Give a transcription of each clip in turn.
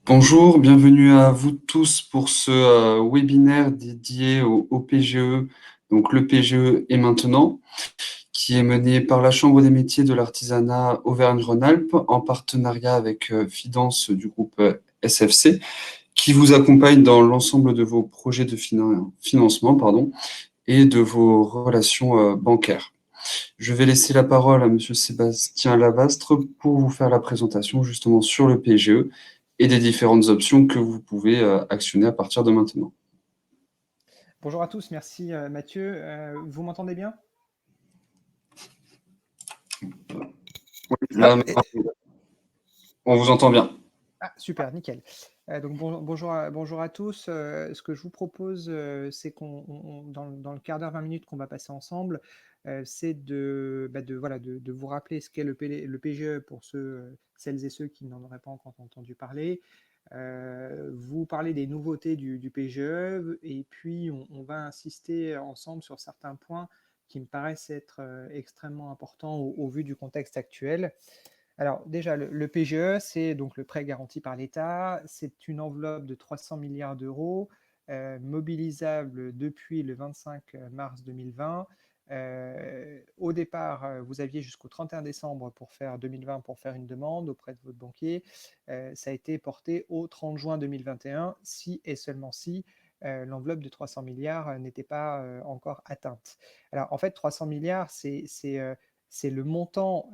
Bonjour, bienvenue à vous tous pour ce webinaire dédié au PGE, donc le PGE est maintenant, qui est mené par la Chambre des métiers de l'artisanat Auvergne-Rhône-Alpes en partenariat avec Fidance du groupe SFC, qui vous accompagne dans l'ensemble de vos projets de financement et de vos relations bancaires. Je vais laisser la parole à Monsieur Sébastien Lavastre pour vous faire la présentation justement sur le PGE et des différentes options que vous pouvez actionner à partir de maintenant. Bonjour à tous, merci Mathieu. Vous m'entendez bien? Là, on vous entend bien. Ah, super, nickel. Donc bonjour à tous. Ce que je vous propose, c'est dans le quart d'heure, 20 minutes qu'on va passer ensemble, c'est de vous rappeler ce qu'est le PGE pour celles et ceux qui n'en auraient pas encore entendu parler. Vous parler des nouveautés du PGE et puis on va insister ensemble sur certains points qui me paraissent être extrêmement importants au vu du contexte actuel. Alors déjà, le PGE, c'est donc le prêt garanti par l'État. C'est une enveloppe de 300 milliards d'euros mobilisable depuis le 25 mars 2020. Au départ, vous aviez jusqu'au 31 décembre 2020 pour faire une demande auprès de votre banquier. Ça a été porté au 30 juin 2021, si et seulement si l'enveloppe de 300 milliards n'était pas encore atteinte. Alors en fait, 300 milliards, c'est le montant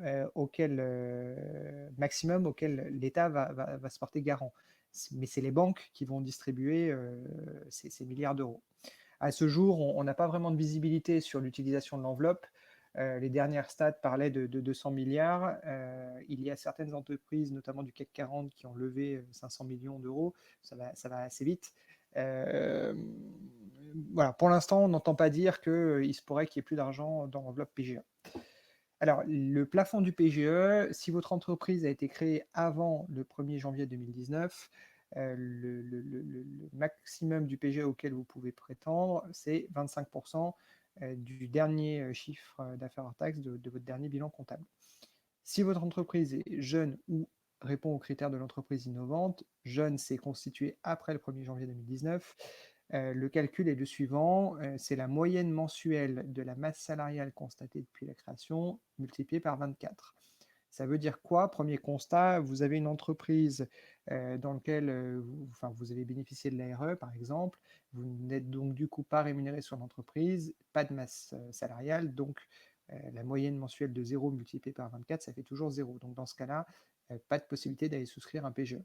maximum auquel l'État va se porter garant. Mais c'est les banques qui vont distribuer ces milliards d'euros. À ce jour, on n'a pas vraiment de visibilité sur l'utilisation de l'enveloppe. Les dernières stats parlaient de 200 milliards. Il y a certaines entreprises, notamment du CAC 40, qui ont levé 500 millions d'euros. Ça va assez vite. Voilà, pour l'instant, on n'entend pas dire qu'il se pourrait qu'il n'y ait plus d'argent dans l'enveloppe PGE. Alors, le plafond du PGE, si votre entreprise a été créée avant le 1er janvier 2019, le maximum du PGE auquel vous pouvez prétendre, c'est 25% du dernier chiffre d'affaires hors taxe de votre dernier bilan comptable. Si votre entreprise est jeune ou répond aux critères de l'entreprise innovante, jeune, c'est constitué après le 1er janvier 2019, le calcul est le suivant, c'est la moyenne mensuelle de la masse salariale constatée depuis la création multipliée par 24. Ça veut dire quoi? Premier constat, vous avez une entreprise dans laquelle vous avez bénéficié de l'ARE, par exemple. Vous n'êtes donc du coup pas rémunéré sur l'entreprise, pas de masse salariale, donc la moyenne mensuelle de 0 multipliée par 24, ça fait toujours 0. Donc dans ce cas-là, pas de possibilité d'aller souscrire un PGE.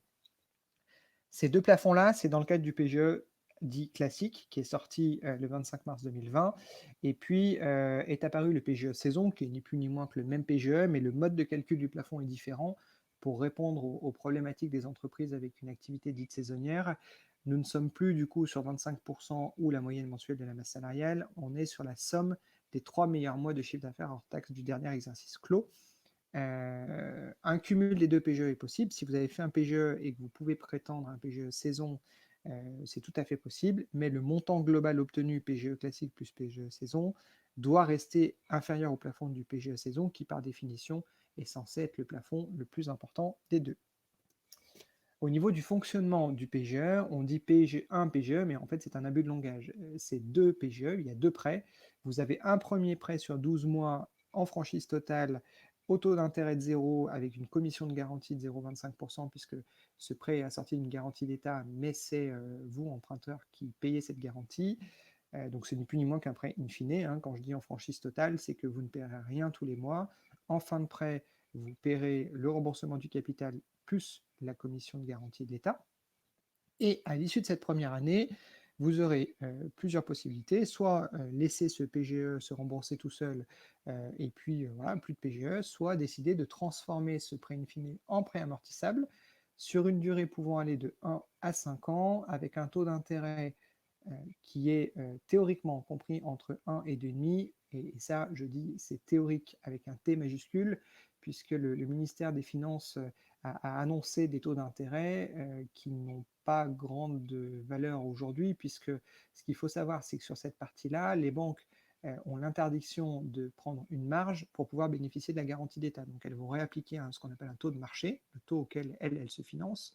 Ces deux plafonds-là, c'est dans le cadre du PGE dit classique, qui est sorti le 25 mars 2020. Et puis est apparu le PGE saison, qui est ni plus ni moins que le même PGE, mais le mode de calcul du plafond est différent pour répondre aux problématiques des entreprises avec une activité dite saisonnière. Nous ne sommes plus du coup sur 25% ou la moyenne mensuelle de la masse salariale, on est sur la somme des 3 meilleurs mois de chiffre d'affaires hors taxe du dernier exercice clos. Un cumul des deux PGE est possible. Si vous avez fait un PGE et que vous pouvez prétendre à un PGE saison, c'est tout à fait possible, mais le montant global obtenu PGE classique plus PGE saison doit rester inférieur au plafond du PGE saison qui, par définition, est censé être le plafond le plus important des deux. Au niveau du fonctionnement du PGE, on dit PGE1, PGE, mais en fait c'est un abus de langage. C'est deux PGE, il y a deux prêts. Vous avez un premier prêt sur 12 mois en franchise totale, au taux d'intérêt de 0, avec une commission de garantie de 0,25%, puisque ce prêt est assorti d'une garantie d'État, mais c'est vous, emprunteur, qui payez cette garantie. Donc c'est ni plus ni moins qu'un prêt in fine. Hein. Quand je dis en franchise totale, c'est que vous ne paierez rien tous les mois. En fin de prêt, vous paierez le remboursement du capital plus la commission de garantie de l'État. Et à l'issue de cette première année, vous aurez plusieurs possibilités, soit laisser ce PGE se rembourser tout seul et puis voilà, plus de PGE, soit décider de transformer ce prêt in fine en prêt amortissable sur une durée pouvant aller de 1 à 5 ans avec un taux d'intérêt qui est théoriquement compris entre 1 et 2,5, et ça, je dis, c'est théorique avec un T majuscule, puisque le ministère des Finances a annoncé des taux d'intérêt qui n'ont pas grande valeur aujourd'hui, puisque ce qu'il faut savoir, c'est que sur cette partie-là, les banques ont l'interdiction de prendre une marge pour pouvoir bénéficier de la garantie d'État. Donc elles vont réappliquer ce qu'on appelle un taux de marché, le taux auquel elles se financent.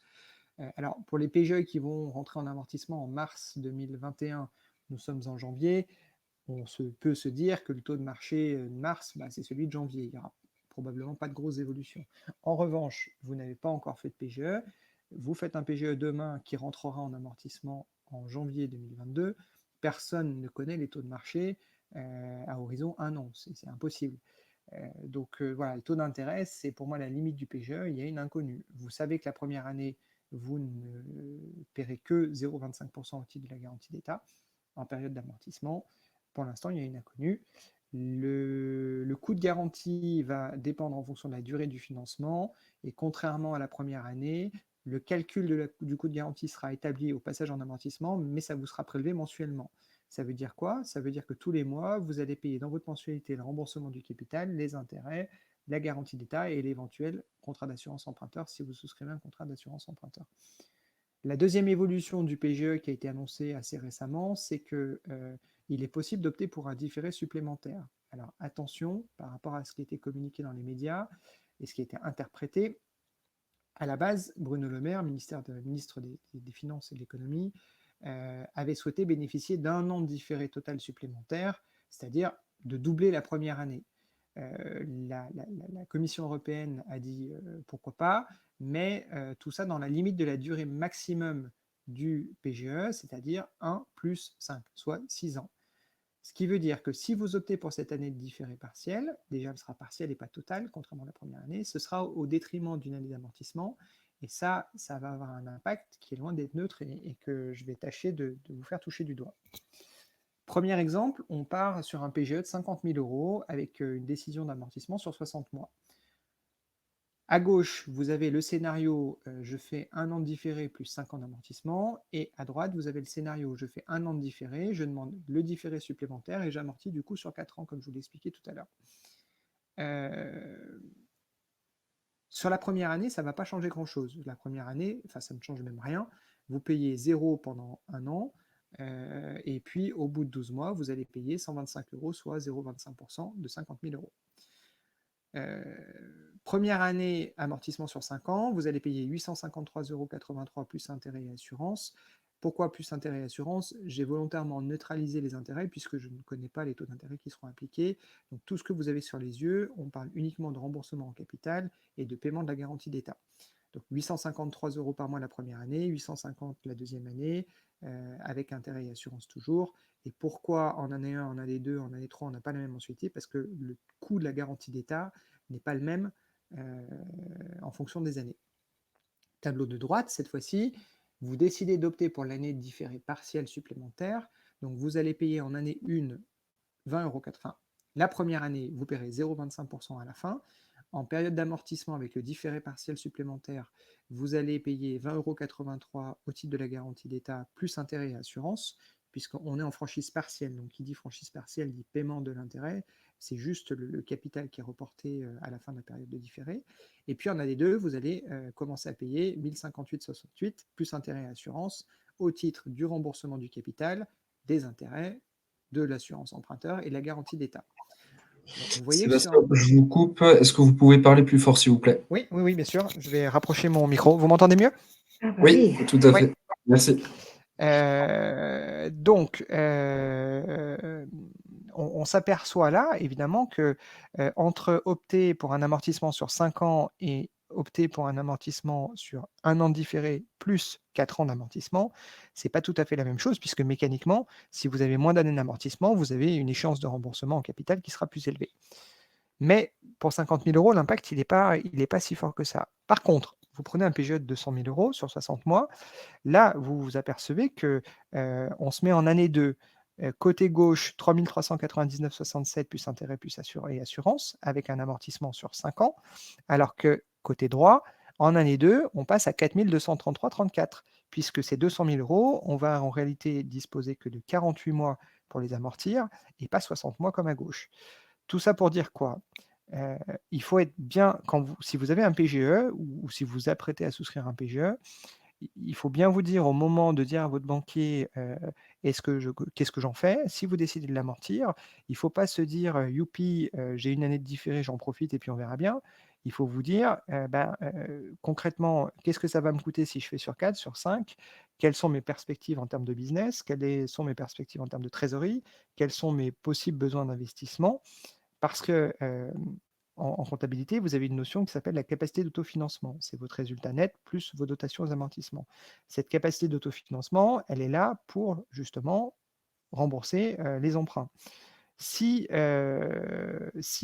Alors, pour les PGE qui vont rentrer en amortissement en mars 2021, nous sommes en janvier, peut se dire que le taux de marché de mars, c'est celui de janvier. Il n'y aura probablement pas de grosses évolutions. En revanche, vous n'avez pas encore fait de PGE. Vous faites un PGE demain qui rentrera en amortissement en janvier 2022. Personne ne connaît les taux de marché à horizon 1 an. C'est impossible. Donc voilà, le taux d'intérêt, c'est pour moi la limite du PGE. Il y a une inconnue. Vous savez que la première année, vous ne paierez que 0,25% au titre de la garantie d'État en période d'amortissement. Pour l'instant, il y a une inconnue. Le coût de garantie va dépendre en fonction de la durée du financement et contrairement à la première année, le calcul du coût de garantie sera établi au passage en amortissement, mais ça vous sera prélevé mensuellement. Ça veut dire quoi? Ça veut dire que tous les mois, vous allez payer dans votre mensualité le remboursement du capital, les intérêts, la garantie d'État et l'éventuel contrat d'assurance emprunteur si vous souscrivez un contrat d'assurance emprunteur. La deuxième évolution du PGE qui a été annoncée assez récemment, c'est qu'il est possible d'opter pour un différé supplémentaire. Alors attention, par rapport à ce qui a été communiqué dans les médias et ce qui a été interprété, à la base, Bruno Le Maire, ministre des Finances et de l'Économie, avait souhaité bénéficier d'un an de différé total supplémentaire, c'est-à-dire de doubler la première année. La Commission européenne a dit pourquoi pas, mais tout ça dans la limite de la durée maximum du PGE, c'est-à-dire 1 plus 5, soit 6 ans. Ce qui veut dire que si vous optez pour cette année de différé partiel, déjà elle sera partielle et pas totale, contrairement à la première année, ce sera au détriment d'une année d'amortissement, et ça va avoir un impact qui est loin d'être neutre et que je vais tâcher de vous faire toucher du doigt. Premier exemple, on part sur un PGE de 50 000 euros avec une décision d'amortissement sur 60 mois. À gauche, vous avez le scénario je fais 1 an de différé plus 5 ans d'amortissement, et à droite, vous avez le scénario je fais 1 an de différé, je demande le différé supplémentaire et j'amortis du coup sur 4 ans, comme je vous l'expliquais tout à l'heure. Sur la première année, ça ne va pas changer grand-chose. La première année, ça ne change même rien. Vous payez 0 pendant 1 an, et puis au bout de 12 mois, vous allez payer 125 euros, soit 0,25% de 50 000 euros. Première année, amortissement sur 5 ans, vous allez payer 853,83 euros plus intérêts et assurance. Pourquoi plus intérêts et assurance? J'ai volontairement neutralisé les intérêts puisque je ne connais pas les taux d'intérêt qui seront appliqués. Donc tout ce que vous avez sur les yeux, on parle uniquement de remboursement en capital et de paiement de la garantie d'État. Donc 853 euros par mois la première année, 850 la deuxième année, avec intérêt et assurance toujours. Et pourquoi en année 1, en année 2, en année 3, on n'a pas la même mensualité? Parce que le coût de la garantie d'État n'est pas le même en fonction des années. Tableau de droite, cette fois-ci, vous décidez d'opter pour l'année de différé partiel supplémentaire. Donc vous allez payer en année 1 20 euros. Enfin, la première année, vous paierez 0,25% à la fin. En période d'amortissement avec le différé partiel supplémentaire, vous allez payer 20,83 € au titre de la garantie d'État plus intérêt et assurance, puisqu'on est en franchise partielle. Donc, qui dit franchise partielle dit paiement de l'intérêt. C'est juste le capital qui est reporté à la fin de la période de différé. Et puis en année 2, vous allez commencer à payer 1058,68 plus intérêt et assurance au titre du remboursement du capital, des intérêts, de l'assurance emprunteur et de la garantie d'État. Vous voyez que Sébastien, je vous coupe. Est-ce que vous pouvez parler plus fort, s'il vous plaît? Oui, oui, oui, bien sûr. Je vais rapprocher mon micro. Vous m'entendez mieux? Oui, tout à fait. Merci. Donc, on s'aperçoit là, évidemment, que entre opter pour un amortissement sur 5 ans et opter pour un amortissement sur 1 an de différé plus 4 ans d'amortissement, c'est pas tout à fait la même chose, puisque mécaniquement, si vous avez moins d'années d'amortissement, vous avez une échéance de remboursement en capital qui sera plus élevée. Mais pour 50 000 euros, l'impact, il est pas si fort que ça. Par contre, vous prenez un PGE de 200 000 euros sur 60 mois, là, vous vous apercevez que on se met en année 2. Côté gauche, 3 399,67 plus intérêt plus assurance, avec un amortissement sur 5 ans, alors que côté droit, en année 2, on passe à 4 233,34, puisque ces 200 000 euros, on va en réalité disposer que de 48 mois pour les amortir, et pas 60 mois comme à gauche. Tout ça pour dire quoi? Il faut être bien, si vous avez un PGE ou si vous vous apprêtez à souscrire un PGE, il faut bien vous dire au moment de dire à votre banquier qu'est-ce que j'en fais. Si vous décidez de l'amortir, il ne faut pas se dire youpi, j'ai une année de différé, j'en profite et puis on verra bien. Il faut vous dire, concrètement, qu'est-ce que ça va me coûter si je fais sur 4, sur 5? Quelles sont mes perspectives en termes de business? Quelles sont mes perspectives en termes de trésorerie? Quels sont mes possibles besoins d'investissement? Parce que, en comptabilité, vous avez une notion qui s'appelle la capacité d'autofinancement. C'est votre résultat net plus vos dotations aux amortissements. Cette capacité d'autofinancement, elle est là pour justement rembourser, les emprunts. Si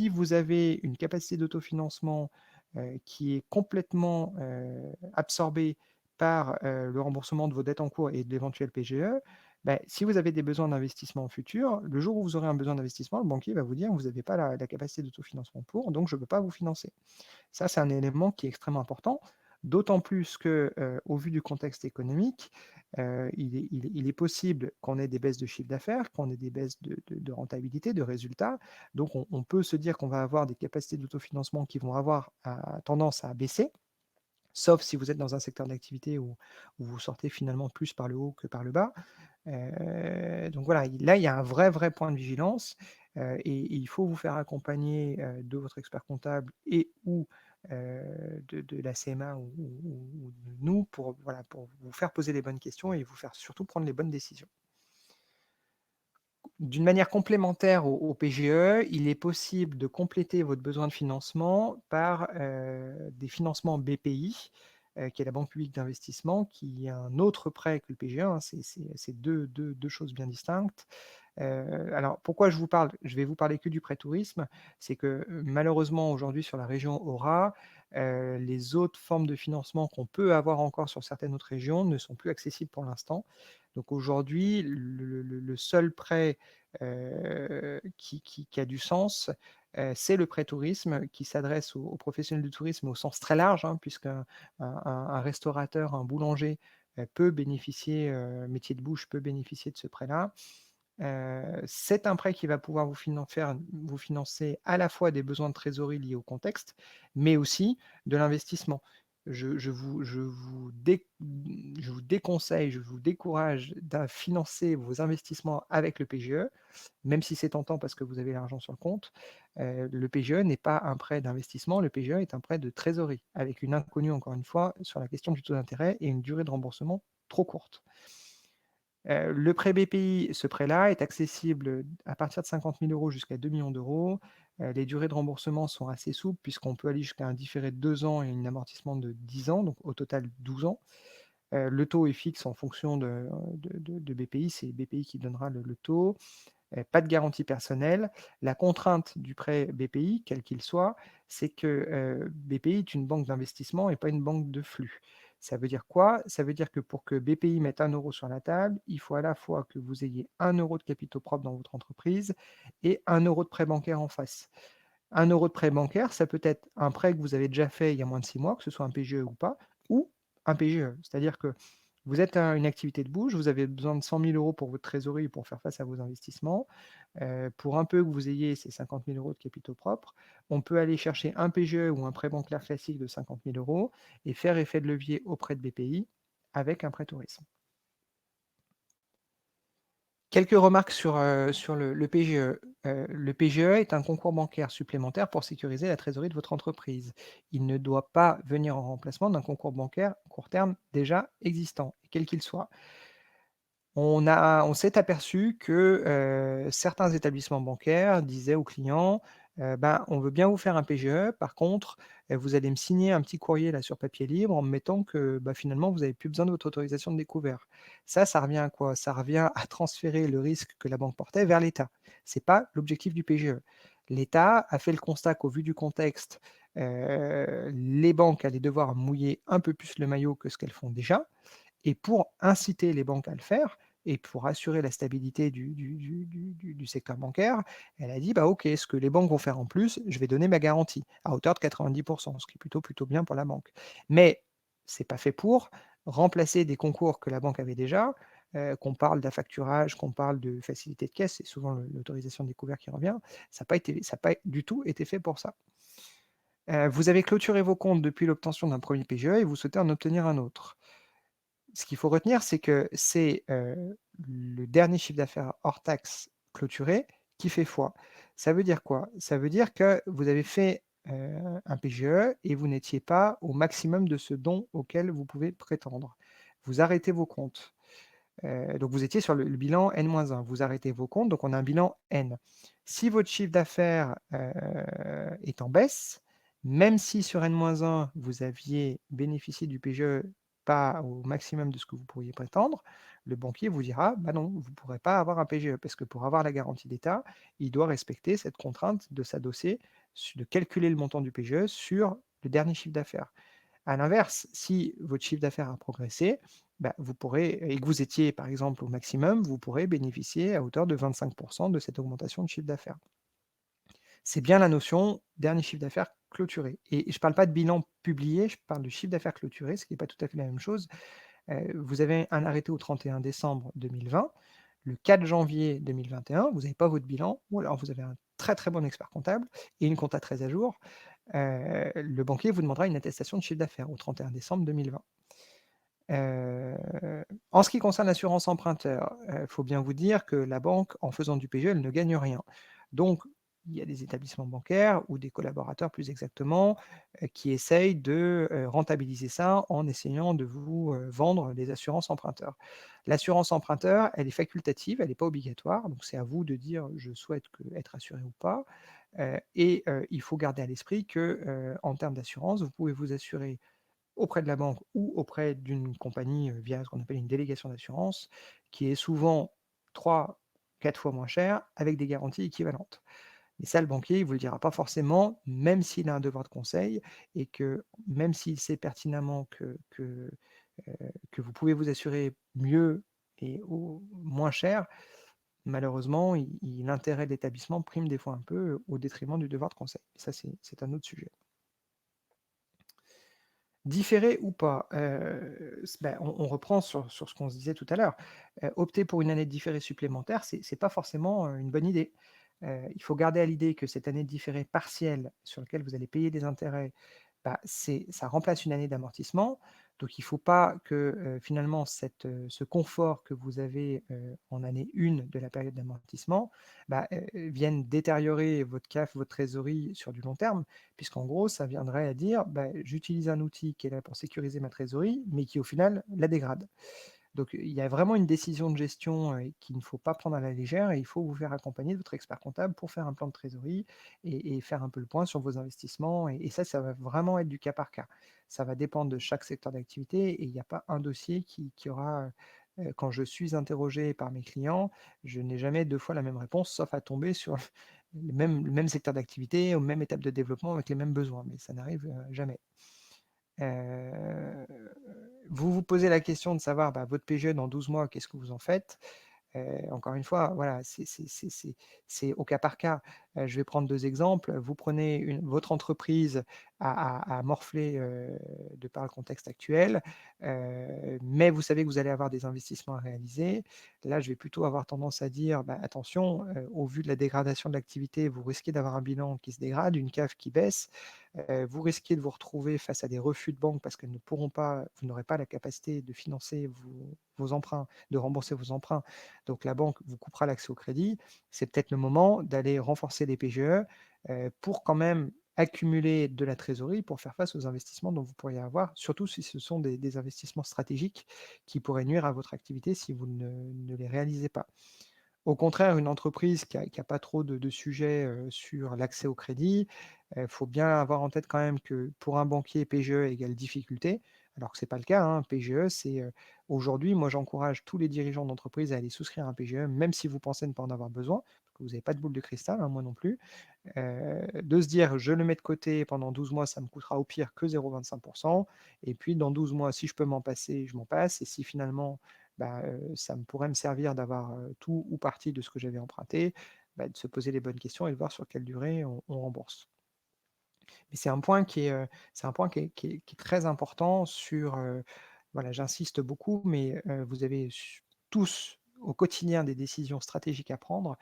vous avez une capacité d'autofinancement, qui est complètement, absorbée par, le remboursement de vos dettes en cours et de l'éventuel PGE, si vous avez des besoins d'investissement futur, le jour où vous aurez un besoin d'investissement, le banquier va vous dire: «Vous n'avez pas la capacité d'autofinancement pour, donc je ne peux pas vous financer». Ça, c'est un élément qui est extrêmement important, d'autant plus que, au vu du contexte économique, il est possible qu'on ait des baisses de chiffre d'affaires, qu'on ait des baisses de rentabilité, de résultats. Donc on peut se dire qu'on va avoir des capacités d'autofinancement qui vont avoir, tendance à baisser, sauf si vous êtes dans un secteur d'activité où vous sortez finalement plus par le haut que par le bas. Donc voilà, là, il y a un vrai, vrai point de vigilance, et il faut vous faire accompagner, de votre expert comptable et ou, de la CMA ou de nous pour, voilà, pour vous faire poser les bonnes questions et vous faire surtout prendre les bonnes décisions. D'une manière complémentaire au PGE, il est possible de compléter votre besoin de financement par, des financements BPI, qui est la Banque publique d'investissement, qui est un autre prêt que le PGE, hein. C'est 2 choses bien distinctes. Alors pourquoi je vais vous parler que du prêt tourisme, c'est que, malheureusement aujourd'hui sur la région Aura, les autres formes de financement qu'on peut avoir encore sur certaines autres régions ne sont plus accessibles pour l'instant. Donc aujourd'hui, le seul prêt, qui a du sens, c'est le prêt tourisme qui s'adresse aux professionnels du tourisme au sens très large, hein, puisqu'un un restaurateur, un boulanger, peut bénéficier, métier de bouche peut bénéficier de ce prêt-là. C'est un prêt qui va pouvoir vous financer à la fois des besoins de trésorerie liés au contexte, mais aussi de l'investissement. Je vous déconseille, je vous décourage de financer vos investissements avec le PGE, même si c'est tentant parce que vous avez l'argent sur le compte. Le PGE n'est pas un prêt d'investissement, le PGE est un prêt de trésorerie, avec une inconnue, encore une fois, sur la question du taux d'intérêt et une durée de remboursement trop courte. Le prêt BPI, ce prêt-là est accessible, à partir de 50 000 € jusqu'à 2 millions d'euros. Les durées de remboursement sont assez souples puisqu'on peut aller jusqu'à un différé de 2 ans et un amortissement de 10 ans, donc au total 12 ans. Le taux est fixe en fonction de BPI, c'est BPI qui donnera le taux. Pas de garantie personnelle. La contrainte du prêt BPI, quel qu'il soit, c'est que, BPI est une banque d'investissement et pas une banque de flux. Ça veut dire quoi? Ça veut dire que pour que BPI mette 1 € sur la table, il faut à la fois que vous ayez 1 € de capitaux propres dans votre entreprise et 1 € de prêt bancaire en face. 1 € de prêt bancaire, ça peut être un prêt que vous avez déjà fait il y a moins de 6 mois, que ce soit un PGE ou pas, ou un PGE. C'est-à-dire que vous êtes une activité de bouge, vous avez besoin de 100 000 € pour votre trésorerie pour faire face à vos investissements. Pour un peu que vous ayez ces 50 000 € de capitaux propres, on peut aller chercher un PGE ou un prêt bancaire classique de 50 000 € et faire effet de levier auprès de BPI avec un prêt tourisme. Quelques remarques sur le PGE. Le PGE est un concours bancaire supplémentaire pour sécuriser la trésorerie de votre entreprise. Il ne doit pas venir en remplacement d'un concours bancaire court terme déjà existant, quel qu'il soit. On s'est aperçu que, certains établissements bancaires disaient aux clients: On veut bien vous faire un PGE, par contre, vous allez me signer un petit courrier là sur papier libre en me mettant que, finalement, vous n'avez plus besoin de votre autorisation de découvert». Ça revient à quoi? Ça revient à transférer le risque que la banque portait vers l'État. C'est pas l'objectif du PGE. L'État a fait le constat qu'au vu du contexte, les banques allaient devoir mouiller un peu plus le maillot que ce qu'elles font déjà, et pour inciter les banques à le faire et pour assurer la stabilité du secteur bancaire, elle a dit: «Bah, OK, ce que les banques vont faire en plus, je vais donner ma garantie à hauteur de 90 ce qui est plutôt bien pour la banque». Mais c'est pas fait pour remplacer des concours que la banque avait déjà, qu'on parle d'affacturage, qu'on parle de facilité de caisse, c'est souvent l'autorisation de découvert qui revient. Ça a pas du tout été fait pour ça. Vous avez clôturé vos comptes depuis l'obtention d'un premier PGE et vous souhaitez en obtenir un autre. Ce qu'il faut retenir, c'est que c'est, le dernier chiffre d'affaires hors taxe clôturé qui fait foi. Ça veut dire quoi? Ça veut dire que vous avez fait un PGE et vous n'étiez pas au maximum de ce don auquel vous pouvez prétendre. Vous arrêtez vos comptes. Donc vous étiez sur le bilan N-1. Vous arrêtez vos comptes, donc on a un bilan N. Si votre chiffre d'affaires est en baisse, même si sur N-1, vous aviez bénéficié du PGE pas au maximum de ce que vous pourriez prétendre, le banquier vous dira, bah non, vous ne pourrez pas avoir un PGE, parce que pour avoir la garantie d'État, il doit respecter cette contrainte de s'adosser, de calculer le montant du PGE sur le dernier chiffre d'affaires. À l'inverse, si votre chiffre d'affaires a progressé, bah, vous pourrez, et que vous étiez par exemple au maximum, vous pourrez bénéficier à hauteur de 25% de cette augmentation de chiffre d'affaires. C'est bien la notion dernier chiffre d'affaires clôturé. Et je ne parle pas de bilan publié, je parle de chiffre d'affaires clôturé, ce qui n'est pas tout à fait la même chose. Vous avez un arrêté au 31 décembre 2020, le 4 janvier 2021, vous n'avez pas votre bilan, ou alors vous avez un très très bon expert comptable et une compta très à jour, le banquier vous demandera une attestation de chiffre d'affaires au 31 décembre 2020. En ce qui concerne l'assurance emprunteur, il faut bien vous dire que la banque, en faisant du PGE, elle ne gagne rien. Donc, il y a des établissements bancaires ou des collaborateurs plus exactement, qui essayent de rentabiliser ça en essayant de vous vendre des assurances emprunteurs. L'assurance emprunteur, elle est facultative, elle n'est pas obligatoire, donc c'est à vous de dire je souhaite être assuré ou pas. Et il faut garder à l'esprit que en termes d'assurance, vous pouvez vous assurer auprès de la banque ou auprès d'une compagnie via ce qu'on appelle une délégation d'assurance, qui est souvent 3, 4 fois moins cher avec des garanties équivalentes. Mais ça, le banquier, il ne vous le dira pas forcément, même s'il a un devoir de conseil et que même s'il sait pertinemment que vous pouvez vous assurer mieux et moins cher, malheureusement, l'intérêt de l'établissement prime des fois un peu au détriment du devoir de conseil. Ça, c'est un autre sujet. Différer ou pas? On reprend sur ce qu'on se disait tout à l'heure. Opter pour une année de différé supplémentaire, c'est pas forcément, une bonne idée. Il faut garder à l'idée que cette année de différé partielle sur laquelle vous allez payer des intérêts, bah, ça remplace une année d'amortissement. Donc il ne faut pas que, finalement ce confort que vous avez, en année 1 de la période d'amortissement, bah, vienne détériorer votre CAF, votre trésorerie sur du long terme. Puisqu'en gros, ça viendrait à dire, bah, j'utilise un outil qui est là pour sécuriser ma trésorerie, mais qui au final la dégrade. Donc il y a vraiment une décision de gestion qu'il ne faut pas prendre à la légère et il faut vous faire accompagner de votre expert comptable pour faire un plan de trésorerie et faire un peu le point sur vos investissements. Et ça va vraiment être du cas par cas. Ça va dépendre de chaque secteur d'activité et il n'y a pas un dossier qui aura... Quand je suis interrogé par mes clients, je n'ai jamais 2 fois la même réponse, sauf à tomber sur le même secteur d'activité, aux mêmes étapes de développement, avec les mêmes besoins, mais ça n'arrive jamais. Euh, Vous vous posez la question de savoir, bah, votre PGE dans 12 mois, qu'est-ce que vous en faites? Encore une fois, voilà, c'est au cas par cas. Je vais prendre 2 exemples. Vous prenez votre entreprise a morflé, de par le contexte actuel, mais vous savez que vous allez avoir des investissements à réaliser. Là, je vais plutôt avoir tendance à dire: «Bah, attention, au vu de la dégradation de l'activité, vous risquez d'avoir un bilan qui se dégrade, une CAF qui baisse. Vous risquez de vous retrouver face à des refus de banque parce qu'elles ne pourront pas vous n'aurez pas la capacité de financer vos emprunts, de rembourser vos emprunts. Donc la banque vous coupera l'accès au crédit. C'est peut-être le moment d'aller renforcer les PGE pour quand même accumuler de la trésorerie pour faire face aux investissements dont vous pourriez avoir, surtout si ce sont des investissements stratégiques qui pourraient nuire à votre activité si vous ne les réalisez pas. Au contraire, une entreprise qui a pas trop de sujets sur l'accès au crédit, faut bien avoir en tête quand même que pour un banquier, PGE égale difficulté, alors que c'est pas le cas, hein. PGE, c'est, aujourd'hui, moi j'encourage tous les dirigeants d'entreprise à aller souscrire un PGE, même si vous pensez ne pas en avoir besoin, parce que vous n'avez pas de boule de cristal, hein, moi non plus. De se dire: «Je le mets de côté pendant 12 mois, ça me coûtera au pire que 0,25 et puis dans 12 mois, si je peux m'en passer, je m'en passe et si finalement, bah, ça me pourrait me servir d'avoir, tout ou partie de ce que j'avais emprunté», bah, de se poser les bonnes questions et de voir sur quelle durée on rembourse. Mais c'est un point qui est très important sur, voilà, j'insiste beaucoup, mais vous avez tous au quotidien des décisions stratégiques à prendre.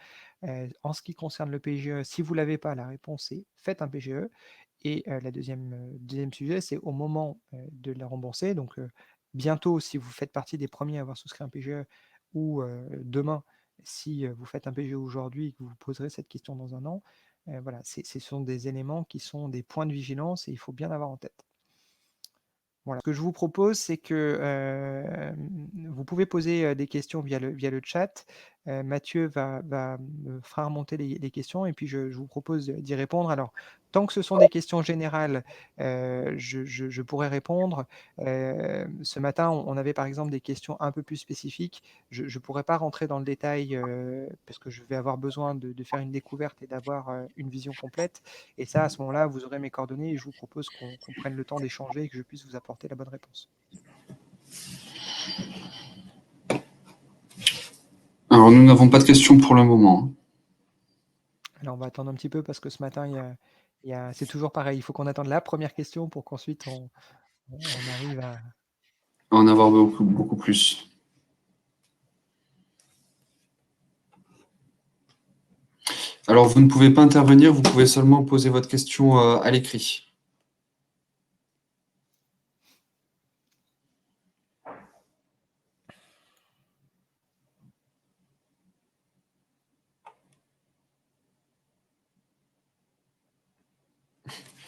En ce qui concerne le PGE, si vous ne l'avez pas, la réponse est faites un PGE. Et la deuxième sujet, c'est au moment de la rembourser. Donc bientôt, si vous faites partie des premiers à avoir souscrit un PGE, ou demain, si vous faites un PGE aujourd'hui et que vous vous poserez cette question dans un an, Voilà, ce sont des éléments qui sont des points de vigilance et il faut bien avoir en tête. Voilà. Ce que je vous propose, c'est que vous pouvez poser des questions via le chat. Mathieu me fera remonter les questions et puis je vous propose d'y répondre. Alors, tant que ce sont des questions générales, je pourrais répondre. Ce matin, on avait par exemple des questions un peu plus spécifiques. Je ne pourrais pas rentrer dans le détail parce que je vais avoir besoin de faire une découverte et d'avoir une vision complète. Et ça, à ce moment-là, vous aurez mes coordonnées et je vous propose qu'on prenne le temps d'échanger et que je puisse vous apporter la bonne réponse. Alors, nous n'avons pas de questions pour le moment. Alors, on va attendre un petit peu parce que ce matin, c'est toujours pareil. Il faut qu'on attende la première question pour qu'ensuite on arrive à... En avoir beaucoup, beaucoup plus. Alors, vous ne pouvez pas intervenir, vous pouvez seulement poser votre question à l'écrit.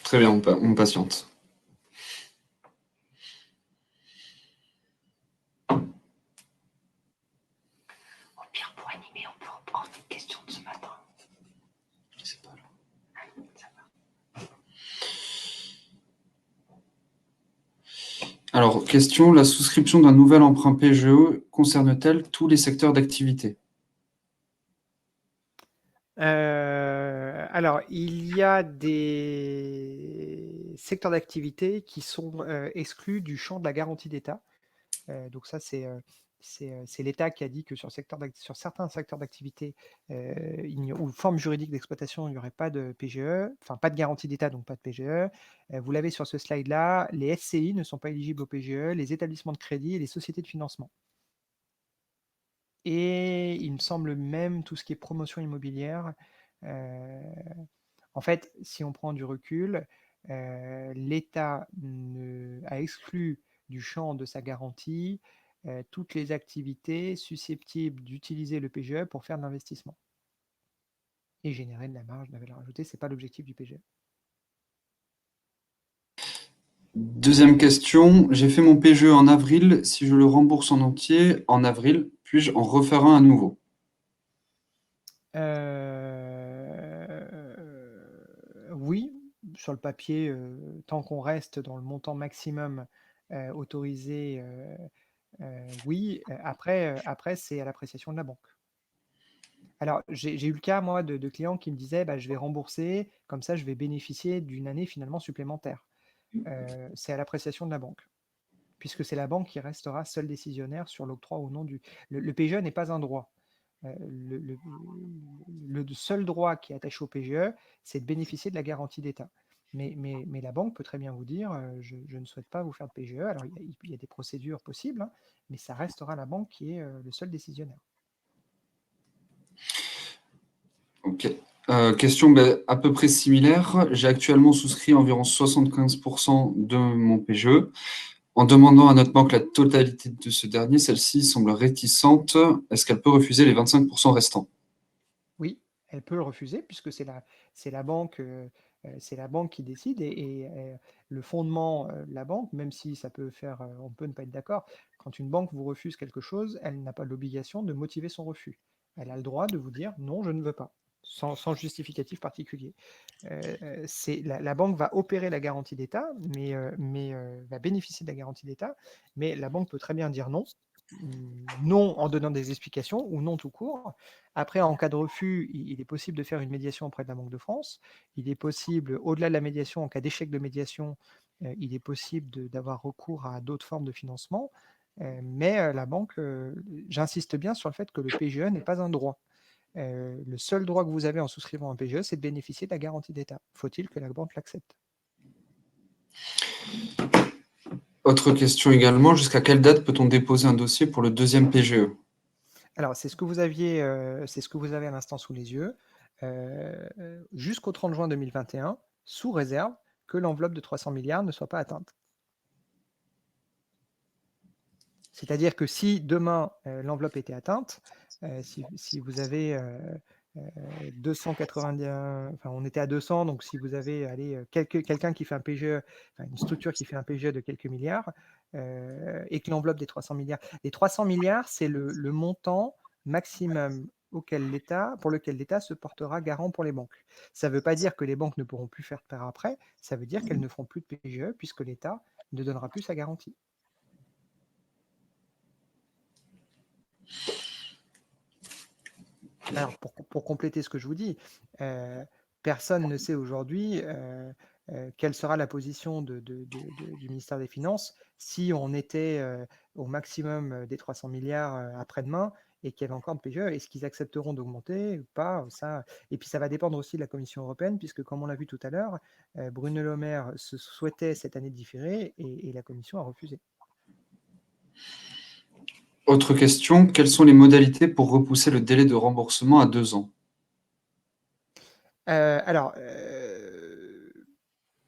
Très bien, on patiente. Au pire, pour animer, on peut reprendre une question de ce matin. Je sais pas, là. Ça va. Alors, question, la souscription d'un nouvel emprunt PGE concerne-t-elle tous les secteurs d'activité? Alors, il y a des secteurs d'activité qui sont exclus du champ de la garantie d'État. Donc ça, c'est l'État qui a dit que sur certains secteurs d'activité ou forme juridique d'exploitation, il n'y aurait pas de PGE, enfin pas de garantie d'État, donc pas de PGE. Vous l'avez sur ce slide-là, les SCI ne sont pas éligibles au PGE, les établissements de crédit et les sociétés de financement. Et il me semble même tout ce qui est promotion immobilière. En fait, si on prend du recul, l'État a exclu du champ de sa garantie toutes les activités susceptibles d'utiliser le PGE pour faire de l'investissement et générer de la marge, de la valeur ajoutée. Ce n'est pas l'objectif du PGE. Deuxième question, j'ai fait mon PGE en avril. Si je le rembourse en entier en avril, puis-je en refaire un à nouveau? Oui, sur le papier, tant qu'on reste dans le montant maximum autorisé, oui. Après, c'est à l'appréciation de la banque. Alors, j'ai eu le cas, moi, de clients qui me disaient bah, je vais rembourser, comme ça, je vais bénéficier d'une année finalement supplémentaire. C'est à l'appréciation de la banque, puisque c'est la banque qui restera seul décisionnaire sur l'octroi ou non du. Le PGE n'est pas un droit. Le seul droit qui est attaché au PGE, c'est de bénéficier de la garantie d'État. Mais la banque peut très bien vous dire je ne souhaite pas vous faire de PGE. Alors, il y a des procédures possibles, hein, mais ça restera la banque qui est le seul décisionnaire. Ok. Question à peu près similaire. J'ai actuellement souscrit environ 75% de mon PGE. En demandant à notre banque la totalité de ce dernier, celle-ci semble réticente. Est-ce qu'elle peut refuser les 25% restants? Oui, elle peut le refuser puisque c'est la banque, c'est la banque qui décide et le fondement de la banque, même si ça peut faire, on peut ne pas être d'accord, quand une banque vous refuse quelque chose, elle n'a pas l'obligation de motiver son refus. Elle a le droit de vous dire non, je ne veux pas, sans justificatif particulier. La banque va opérer la garantie d'État, mais va bénéficier de la garantie d'État, mais la banque peut très bien dire non, non en donnant des explications ou non tout court. Après, en cas de refus, il est possible de faire une médiation auprès de la Banque de France. Il est possible, au-delà de la médiation, en cas d'échec de médiation, il est possible d'avoir recours à d'autres formes de financement. Mais la banque, j'insiste bien sur le fait que le PGE n'est pas un droit. Le seul droit que vous avez en souscrivant un PGE, c'est de bénéficier de la garantie d'État. Faut-il que la banque l'accepte? Autre question également, jusqu'à quelle date peut-on déposer un dossier pour le deuxième PGE? Alors, c'est ce que vous avez à l'instant sous les yeux, jusqu'au 30 juin 2021, sous réserve que l'enveloppe de 300 milliards ne soit pas atteinte. C'est-à-dire que si demain l'enveloppe était atteinte, si vous avez 290, enfin, on était à 200, donc si vous avez quelqu'un qui fait un PGE, enfin, une structure qui fait un PGE de quelques milliards, et que l'enveloppe des 300 milliards, les 300 milliards, c'est le montant maximum pour lequel l'État se portera garant pour les banques. Ça ne veut pas dire que les banques ne pourront plus faire de paiement après, ça veut dire qu'elles ne feront plus de PGE puisque l'État ne donnera plus sa garantie. Alors, pour compléter ce que je vous dis, personne ne sait aujourd'hui quelle sera la position du ministère des Finances si on était au maximum des 300 milliards après-demain et qu'il y avait encore de PGE. Est-ce qu'ils accepteront d'augmenter ou pas ça... Et puis ça va dépendre aussi de la Commission européenne, puisque comme on l'a vu tout à l'heure, Bruno Le Maire se souhaitait cette année différée et la Commission a refusé. Autre question, quelles sont les modalités pour repousser le délai de remboursement à 2 ans? Alors,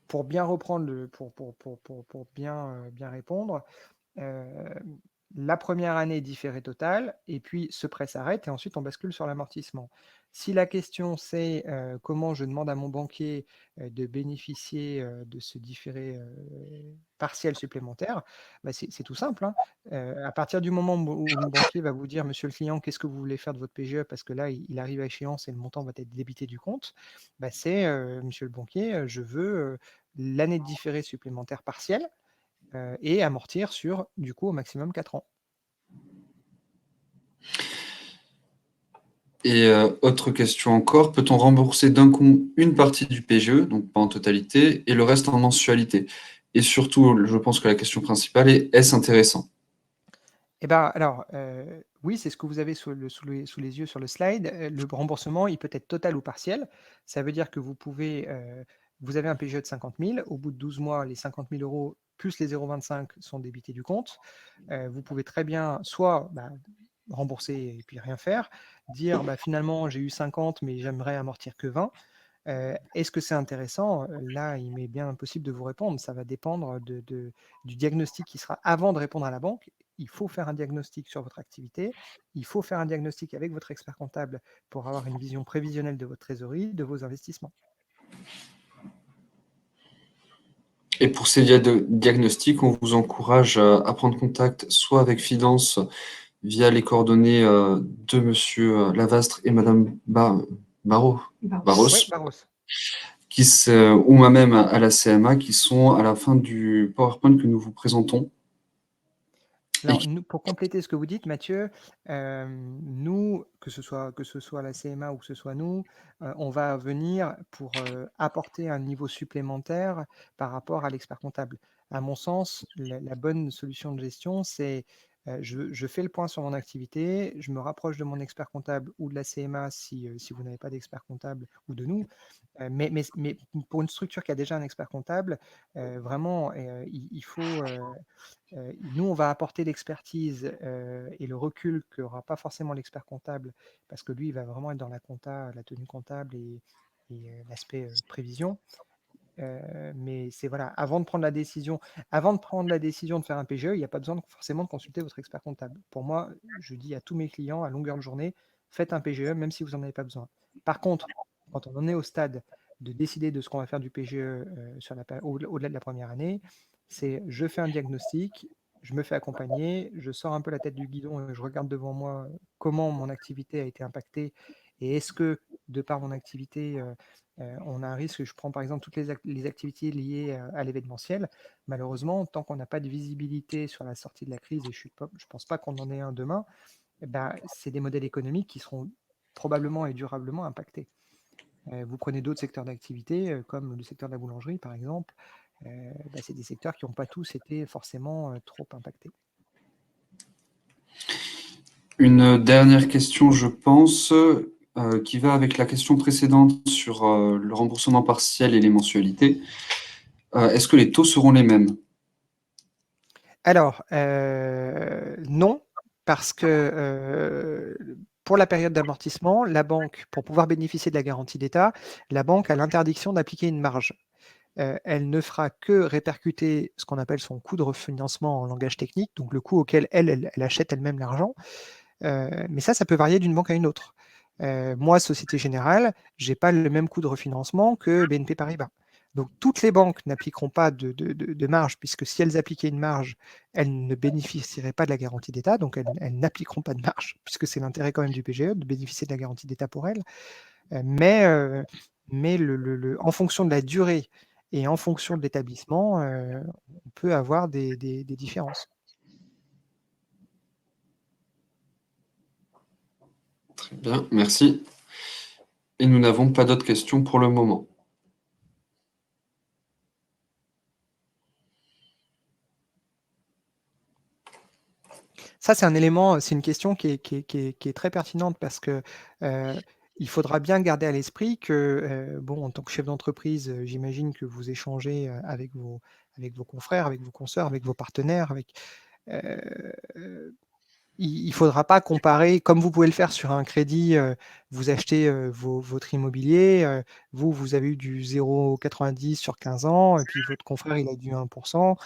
pour bien reprendre, pour bien répondre, la première année différée totale, et puis ce prêt s'arrête, et ensuite on bascule sur l'amortissement. Si la question c'est comment je demande à mon banquier de bénéficier de ce différé partiel supplémentaire, bah, c'est tout simple, hein. À partir du moment où le banquier va vous dire, monsieur le client, qu'est-ce que vous voulez faire de votre PGE, parce que là, il arrive à échéance et le montant va être débité du compte, bah, c'est, monsieur le banquier, je veux l'année de différé supplémentaire partielle, et amortir sur, du coup, au maximum 4 ans. Et autre question encore, peut-on rembourser d'un coup une partie du PGE, donc pas en totalité, et le reste en mensualité? Et surtout, je pense que la question principale est, est-ce intéressant? Eh ben, alors, oui, c'est ce que vous avez sous les yeux sur le slide. Le remboursement, il peut être total ou partiel. Ça veut dire que vous avez un PGE de 50 000. Au bout de 12 mois, les 50 000 € plus les 0,25 sont débités du compte. Vous pouvez très bien soit rembourser et puis rien faire, dire bah, finalement j'ai eu 50 mais j'aimerais amortir que 20. Est-ce que c'est intéressant? Là, il m'est bien impossible de vous répondre. Ça va dépendre du diagnostic qui sera avant de répondre à la banque. Il faut faire un diagnostic sur votre activité. Il faut faire un diagnostic avec votre expert comptable pour avoir une vision prévisionnelle de votre trésorerie, de vos investissements. Et pour ces diagnostics, on vous encourage à prendre contact soit avec Finance via les coordonnées de Monsieur Lavastre et Madame Barros, Oui, Barros. ou moi-même à la CMA, qui sont à la fin du PowerPoint que nous vous présentons. Alors, pour compléter ce que vous dites, Mathieu, nous, que ce soit la CMA ou que ce soit nous, on va venir pour apporter un niveau supplémentaire par rapport à l'expert comptable. À mon sens, la bonne solution de gestion, c'est je fais le point sur mon activité, je me rapproche de mon expert comptable ou de la CMA si vous n'avez pas d'expert comptable ou de nous. Mais pour une structure qui a déjà un expert comptable, vraiment, il faut... nous, on va apporter l'expertise et le recul qu'aura pas forcément l'expert comptable, parce que lui, il va vraiment être dans la compta, la tenue comptable et l'aspect prévision. Mais c'est voilà, avant de prendre la décision de faire un PGE, il n'y a pas besoin forcément de consulter votre expert comptable. Pour moi, je dis à tous mes clients à longueur de journée, faites un PGE même si vous n'en avez pas besoin. Par contre, quand on en est au stade de décider de ce qu'on va faire du PGE au-delà de la première année, c'est je fais un diagnostic, je me fais accompagner, je sors un peu la tête du guidon et je regarde devant moi comment mon activité a été impactée et est-ce que, de par mon activité, on a un risque. Je prends par exemple toutes les activités liées à l'événementiel. Malheureusement, tant qu'on n'a pas de visibilité sur la sortie de la crise, et je ne pense pas qu'on en ait un demain, c'est des modèles économiques qui seront probablement et durablement impactés. Vous prenez d'autres secteurs d'activité, comme le secteur de la boulangerie par exemple, c'est des secteurs qui n'ont pas tous été forcément trop impactés. Une dernière question, je pense, qui va avec la question précédente sur le remboursement partiel et les mensualités. Est-ce que les taux seront les mêmes? Alors, non, parce que pour la période d'amortissement, la banque, pour pouvoir bénéficier de la garantie d'État, la banque a l'interdiction d'appliquer une marge. Elle ne fera que répercuter ce qu'on appelle son coût de refinancement en langage technique, donc le coût auquel elle achète elle-même l'argent. Mais ça peut varier d'une banque à une autre. Moi, Société Générale, je n'ai pas le même coût de refinancement que BNP Paribas. Donc, toutes les banques n'appliqueront pas de marge, puisque si elles appliquaient une marge, elles ne bénéficieraient pas de la garantie d'État, donc elles n'appliqueront pas de marge, puisque c'est l'intérêt quand même du PGE de bénéficier de la garantie d'État pour elles. Mais en fonction de la durée et en fonction de l'établissement, on peut avoir des différences. Très bien, merci. Et nous n'avons pas d'autres questions pour le moment. Ça, c'est un élément, c'est une question qui est très pertinente parce que il faudra bien garder à l'esprit que, bon, en tant que chef d'entreprise, j'imagine que vous échangez avec vos confrères, avec vos consoeurs, avec vos partenaires, il ne faudra pas comparer, comme vous pouvez le faire sur un crédit, vous achetez votre immobilier, vous avez eu du 0,90 sur 15 ans, et puis votre confrère, il a du 1%.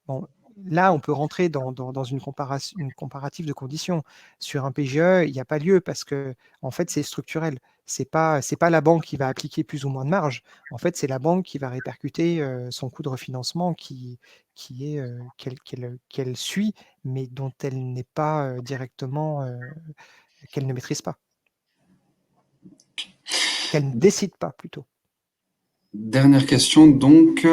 Bon, là, on peut rentrer dans une comparative de conditions. Sur un PGE, il n'y a pas lieu parce que, en fait, c'est structurel. C'est pas la banque qui va appliquer plus ou moins de marge. En fait, c'est la banque qui va répercuter son coût de refinancement qu'elle suit, mais dont elle n'est pas directement, qu'elle ne maîtrise pas, qu'elle ne décide pas plutôt. Dernière question, donc,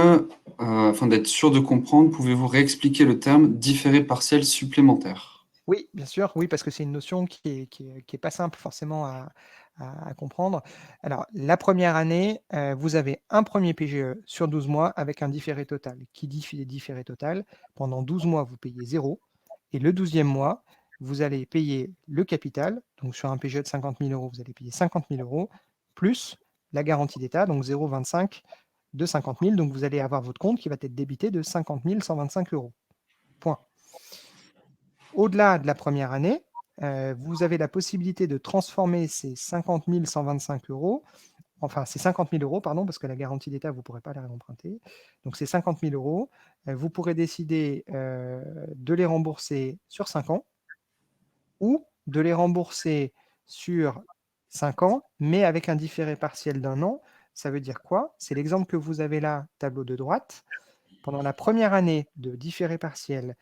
afin d'être sûr de comprendre, pouvez-vous réexpliquer le terme différé partiel supplémentaire? Oui, bien sûr, oui, parce que c'est une notion qui est pas simple forcément à comprendre. Alors, la première année, vous avez un premier PGE sur 12 mois avec un différé total. Qui dit différé total, pendant 12 mois, vous payez 0 et le 12e mois, vous allez payer le capital. Donc, sur un PGE de 50 000 €, vous allez payer 50 000 € plus la garantie d'État, donc 0,25 de 50 000. Donc, vous allez avoir votre compte qui va être débité de 50 125 €. Point. Au-delà de la première année, vous avez la possibilité de transformer ces 50 125 €, enfin ces 50 000 €, pardon, parce que la garantie d'État, vous ne pourrez pas la réemprunter. Donc ces 50 000 €, vous pourrez décider de les rembourser sur 5 ans ou de les rembourser sur 5 ans, mais avec un différé partiel d'1 an. Ça veut dire quoi? C'est l'exemple que vous avez là, tableau de droite. Pendant la première année de différé partiel,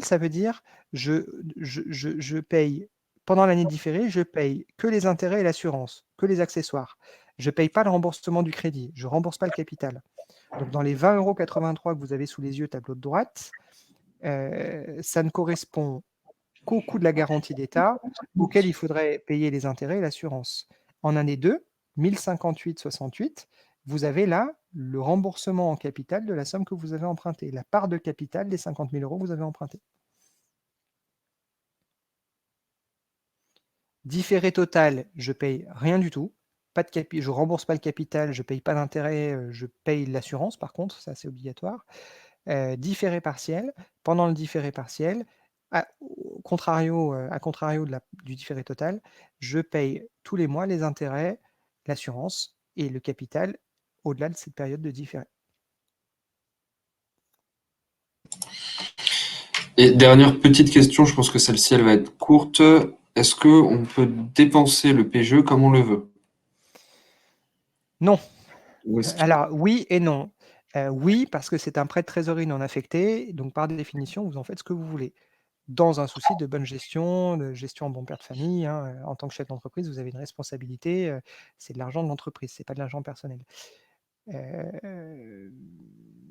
ça veut dire je paye pendant l'année différée, je paye que les intérêts et l'assurance, que les accessoires. Je ne paye pas le remboursement du crédit, je ne rembourse pas le capital. Donc dans les 20,83 € que vous avez sous les yeux, tableau de droite, ça ne correspond qu'au coût de la garantie d'État, auquel il faudrait payer les intérêts et l'assurance. En année 2, 1058,68, vous avez là le remboursement en capital de la somme que vous avez empruntée, la part de capital des 50 000 € que vous avez emprunté. Différé total, je paye rien du tout. Pas de je ne rembourse pas le capital, je ne paye pas d'intérêt, je paye l'assurance par contre, ça c'est obligatoire. Différé partiel, pendant le différé partiel, à contrario du différé total, je paye tous les mois les intérêts, l'assurance et le capital au-delà de cette période de différé. Et dernière petite question, je pense que celle-ci, elle va être courte. Est-ce qu'on peut dépenser le PGE comme on le veut? Non. Ou est-ce que... Alors oui et non. Oui, parce que c'est un prêt de trésorerie non affecté, donc par définition, vous en faites ce que vous voulez. Dans un souci de bonne gestion, de gestion en bon père de famille, hein, en tant que chef d'entreprise, vous avez une responsabilité, c'est de l'argent de l'entreprise, c'est pas de l'argent personnel.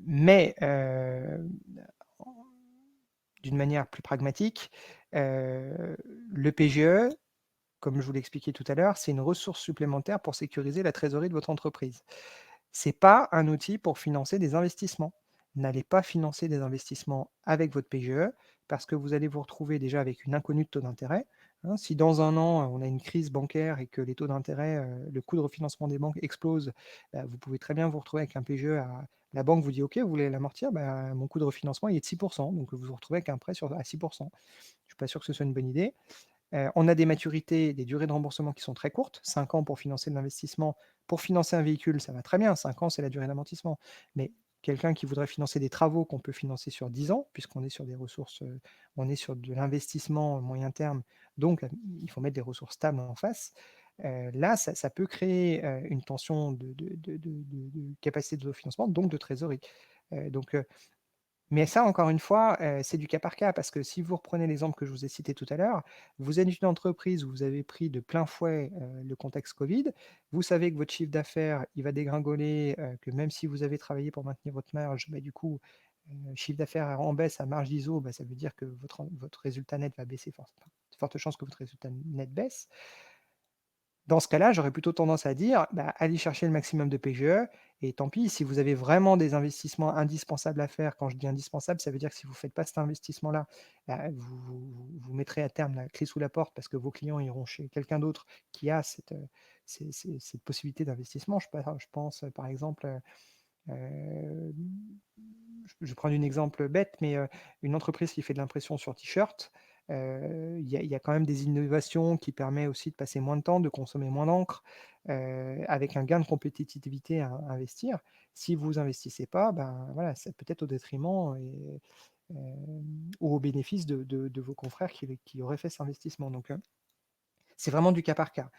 Mais d'une manière plus pragmatique, le PGE, comme je vous l'ai expliqué tout à l'heure, c'est une ressource supplémentaire pour sécuriser la trésorerie de votre entreprise. Ce n'est pas un outil pour financer des investissements. N'allez pas financer des investissements avec votre PGE parce que vous allez vous retrouver déjà avec une inconnue de taux d'intérêt. Hein. Si dans un an, on a une crise bancaire et que les taux d'intérêt, le coût de refinancement des banques explose, vous pouvez très bien vous retrouver avec un PGE la banque vous dit OK, vous voulez l'amortir, mon coût de refinancement il est de 6%, donc vous vous retrouvez avec un prêt à 6%. Je ne suis pas sûr que ce soit une bonne idée. On a des maturités, des durées de remboursement qui sont très courtes, 5 ans pour financer de l'investissement. Pour financer un véhicule, ça va très bien, 5 ans, c'est la durée d'amortissement. Mais quelqu'un qui voudrait financer des travaux qu'on peut financer sur 10 ans, puisqu'on est sur des ressources, on est sur de l'investissement moyen terme, donc il faut mettre des ressources stables en face. Là, ça peut créer une tension de capacité d'autofinancement, donc de trésorerie. Mais ça, encore une fois, c'est du cas par cas, parce que si vous reprenez l'exemple que je vous ai cité tout à l'heure, vous êtes une entreprise où vous avez pris de plein fouet le contexte Covid. Vous savez que votre chiffre d'affaires, il va dégringoler, que même si vous avez travaillé pour maintenir votre marge, bah, du coup, chiffre d'affaires en baisse à marge d'ISO, bah, ça veut dire que votre résultat net va baisser, forte chance que votre résultat net baisse. Dans ce cas-là, j'aurais plutôt tendance à dire, bah, allez chercher le maximum de PGE, et tant pis, si vous avez vraiment des investissements indispensables à faire. Quand je dis indispensable, ça veut dire que si vous ne faites pas cet investissement-là, bah, vous mettrez à terme la clé sous la porte, parce que vos clients iront chez quelqu'un d'autre qui a cette possibilité d'investissement. Je pense, par exemple, je vais prendre un exemple bête, mais une entreprise qui fait de l'impression sur t-shirt, il y a quand même des innovations qui permettent aussi de passer moins de temps, de consommer moins d'encre, avec un gain de compétitivité à investir. Si vous investissez pas, ben voilà, c'est peut-être au détriment ou au bénéfice de vos confrères qui auraient fait cet investissement. Donc, c'est vraiment du cas par cas.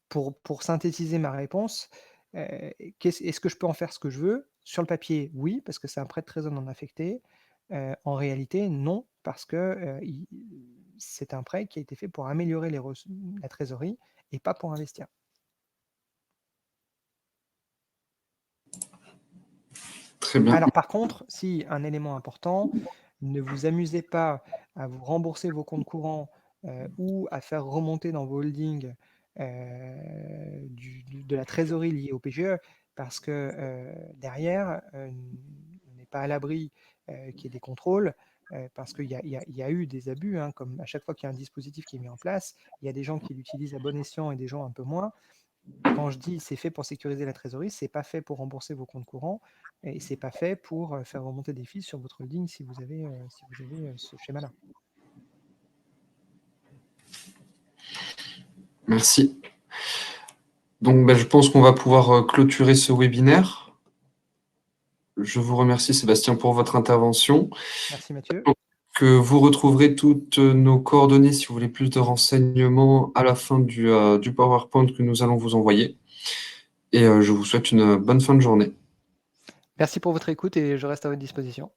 Pour synthétiser ma réponse, est-ce que je peux en faire ce que je veux? Sur le papier, oui, parce que c'est un prêt de trésor non affecté. En réalité, non, parce que c'est un prêt qui a été fait pour améliorer la trésorerie et pas pour investir. Très bien. Alors par contre, si un élément important, ne vous amusez pas à vous rembourser vos comptes courants ou à faire remonter dans vos holdings de la trésorerie liée au PGE, parce que derrière, on n'est pas à l'abri qu'il y ait des contrôles, parce qu'il y a eu des abus, hein, comme à chaque fois qu'il y a un dispositif qui est mis en place, il y a des gens qui l'utilisent à bon escient et des gens un peu moins. Quand je dis c'est fait pour sécuriser la trésorerie, c'est pas fait pour rembourser vos comptes courants et c'est pas fait pour faire remonter des fils sur votre holding si vous avez ce schéma-là. Merci. Donc, je pense qu'on va pouvoir clôturer ce webinaire. Je vous remercie, Sébastien, pour votre intervention. Merci Mathieu. Que vous retrouverez toutes nos coordonnées si vous voulez plus de renseignements à la fin du PowerPoint que nous allons vous envoyer. Et je vous souhaite une bonne fin de journée. Merci pour votre écoute et je reste à votre disposition.